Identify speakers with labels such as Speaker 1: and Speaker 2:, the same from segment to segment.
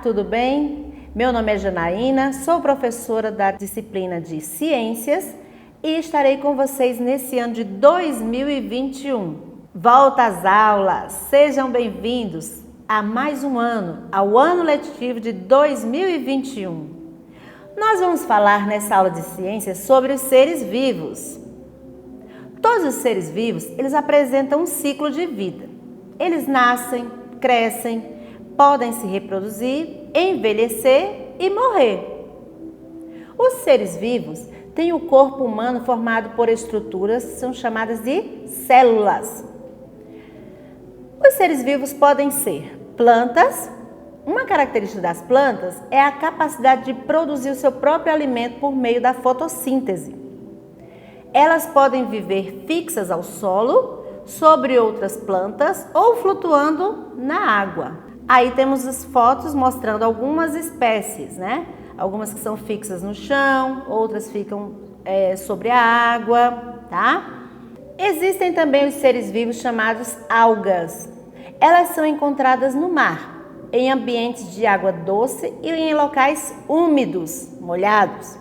Speaker 1: tudo bem? Meu nome é Janaína, sou professora da disciplina de Ciências e estarei com vocês nesse ano de 2021. Volta às aulas! Sejam bem-vindos a mais um ano, ao ano letivo de 2021. Nós vamos falar nessa aula de ciências sobre os seres vivos. Todos os seres vivos, eles apresentam um ciclo de vida. Eles nascem, crescem, podem se reproduzir, envelhecer e morrer. Os seres vivos têm o corpo humano formado por estruturas que são chamadas de células. Os seres vivos podem ser plantas. Uma característica das plantas é a capacidade de produzir o seu próprio alimento por meio da fotossíntese. Elas podem viver fixas ao solo, sobre outras plantas ou flutuando na água. Aí temos as fotos mostrando algumas espécies, né? Algumas que são fixas no chão, outras ficam sobre a água, tá? Existem também os seres vivos chamados algas. Elas são encontradas no mar, em ambientes de água doce e em locais úmidos, molhados.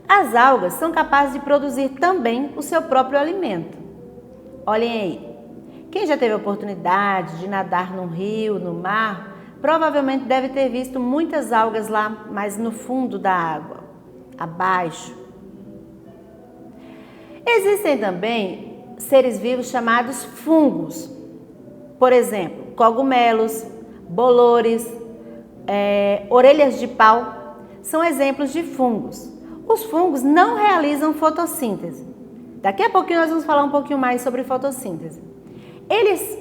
Speaker 1: As algas são capazes de produzir também o seu próprio alimento. Olhem aí. Quem já teve a oportunidade de nadar num rio, no mar, provavelmente deve ter visto muitas algas lá, mas no fundo da água, abaixo. Existem também seres vivos chamados fungos. Por exemplo, cogumelos, bolores, orelhas de pau, são exemplos de fungos. Os fungos não realizam fotossíntese. Daqui a pouquinho nós vamos falar um pouquinho mais sobre fotossíntese.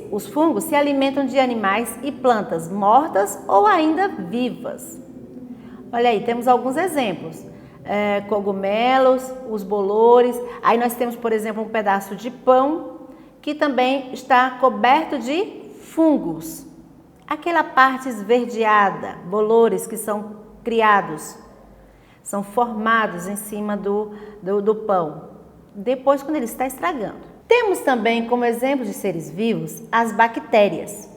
Speaker 1: Os fungos se alimentam de animais e plantas mortas ou ainda vivas. Olha aí, temos alguns exemplos. Cogumelos, os bolores. Aí nós temos, por exemplo, um pedaço de pão que também está coberto de fungos. Aquela parte esverdeada, bolores que são criados, são formados em cima do pão, depois quando ele está estragando. Temos também como exemplo de seres vivos as bactérias.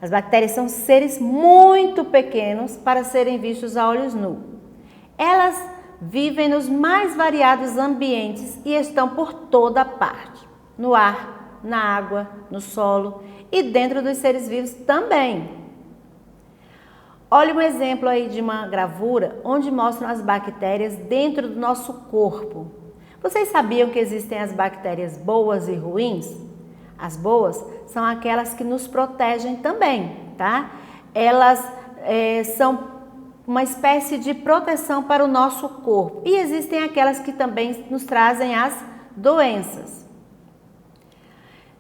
Speaker 1: As bactérias são seres muito pequenos para serem vistos a olhos nus. Elas vivem nos mais variados ambientes e estão por toda parte, no ar, na água, no solo e dentro dos seres vivos também. Olha um exemplo aí de uma gravura onde mostram as bactérias dentro do nosso corpo. Vocês sabiam que existem as bactérias boas e ruins? As boas são aquelas que nos protegem também, tá? Elas são uma espécie de proteção para o nosso corpo. E existem aquelas que também nos trazem as doenças.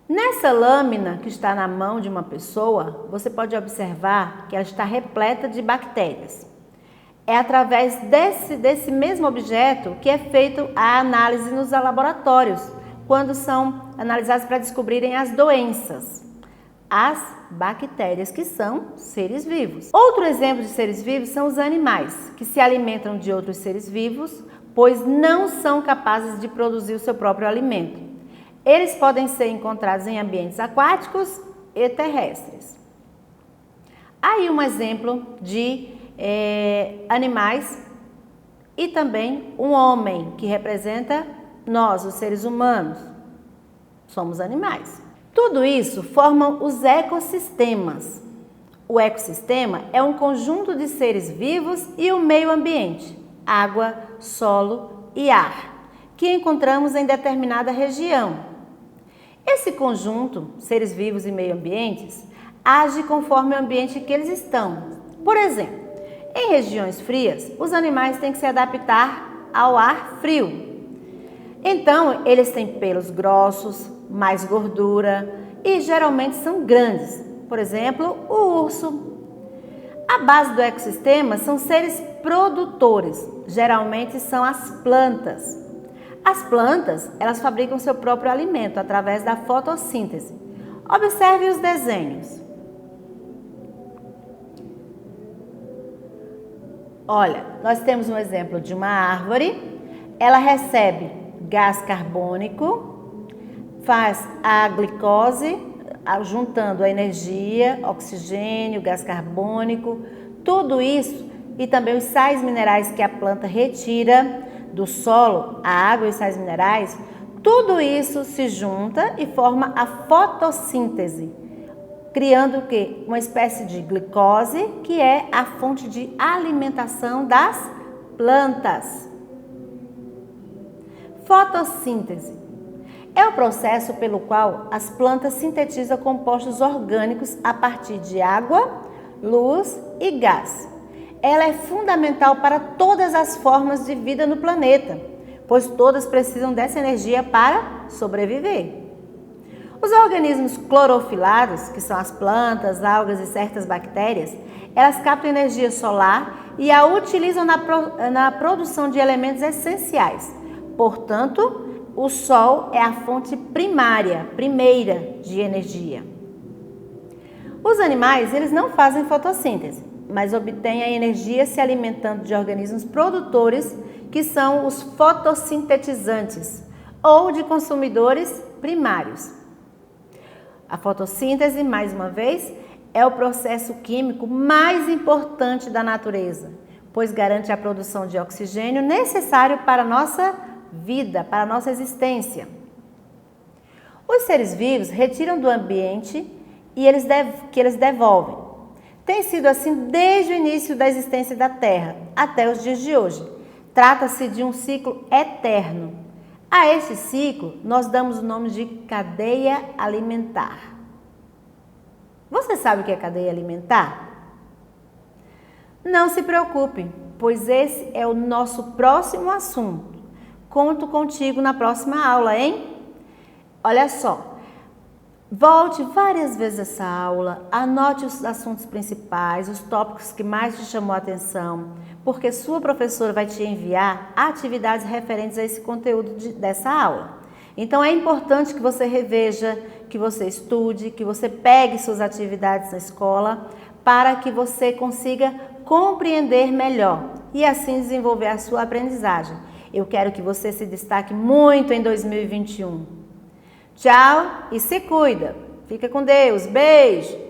Speaker 1: Nessa lâmina que está na mão de uma pessoa, você pode observar que ela está repleta de bactérias. É através desse mesmo objeto que é feita a análise nos laboratórios, quando são analisados para descobrirem as doenças. As bactérias, que são seres vivos. Outro exemplo de seres vivos são os animais, que se alimentam de outros seres vivos, pois não são capazes de produzir o seu próprio alimento. Eles podem ser encontrados em ambientes aquáticos e terrestres. Aí um exemplo de animais e também um homem que representa nós, os seres humanos. Somos animais. Tudo isso formam os ecossistemas. O ecossistema é um conjunto de seres vivos e o meio ambiente, água, solo e ar, que encontramos em determinada região. Esse conjunto, seres vivos e meio ambientes, age conforme o ambiente que eles estão. Por exemplo, em regiões frias, os animais têm que se adaptar ao ar frio. Então, eles têm pelos grossos, mais gordura e geralmente são grandes. Por exemplo, o urso. A base do ecossistema são seres produtores, geralmente são as plantas. As plantas, elas fabricam seu próprio alimento através da fotossíntese. Observe os desenhos. Olha, nós temos um exemplo de uma árvore, ela recebe gás carbônico, faz a glicose, juntando a energia, oxigênio, gás carbônico, Tudo isso e também os sais minerais que a planta retira do solo, a água e os sais minerais, tudo isso se junta e forma a fotossíntese, criando o quê? Uma espécie de glicose, que é a fonte de alimentação das plantas. Fotossíntese é o processo pelo qual as plantas sintetizam compostos orgânicos a partir de água, luz e gás. Ela é fundamental para todas as formas de vida no planeta, pois todas precisam dessa energia para sobreviver. Os organismos clorofilados, que são as plantas, algas e certas bactérias, elas captam energia solar e a utilizam na produção de elementos essenciais. Portanto, o Sol é a fonte primeira de energia. Os animais, eles não fazem fotossíntese, mas obtêm a energia se alimentando de organismos produtores, que são os fotossintetizantes, ou de consumidores primários. A fotossíntese, mais uma vez, é o processo químico mais importante da natureza, pois garante a produção de oxigênio necessário para a nossa vida, para a nossa existência. Os seres vivos retiram do ambiente e eles devolvem. Tem sido assim desde o início da existência da Terra até os dias de hoje. Trata-se de um ciclo eterno. A este ciclo nós damos o nome de cadeia alimentar. Você sabe o que é cadeia alimentar? Não se preocupe, pois esse é o nosso próximo assunto. Conto contigo na próxima aula, hein? Olha só, volte várias vezes essa aula, anote os assuntos principais, os tópicos que mais te chamou a atenção, porque sua professora vai te enviar atividades referentes a esse conteúdo dessa aula. Então é importante que você reveja, que você estude, que você pegue suas atividades na escola, para que você consiga compreender melhor e assim desenvolver a sua aprendizagem. Eu quero que você se destaque muito em 2021. Tchau e se cuida. Fica com Deus. Beijo.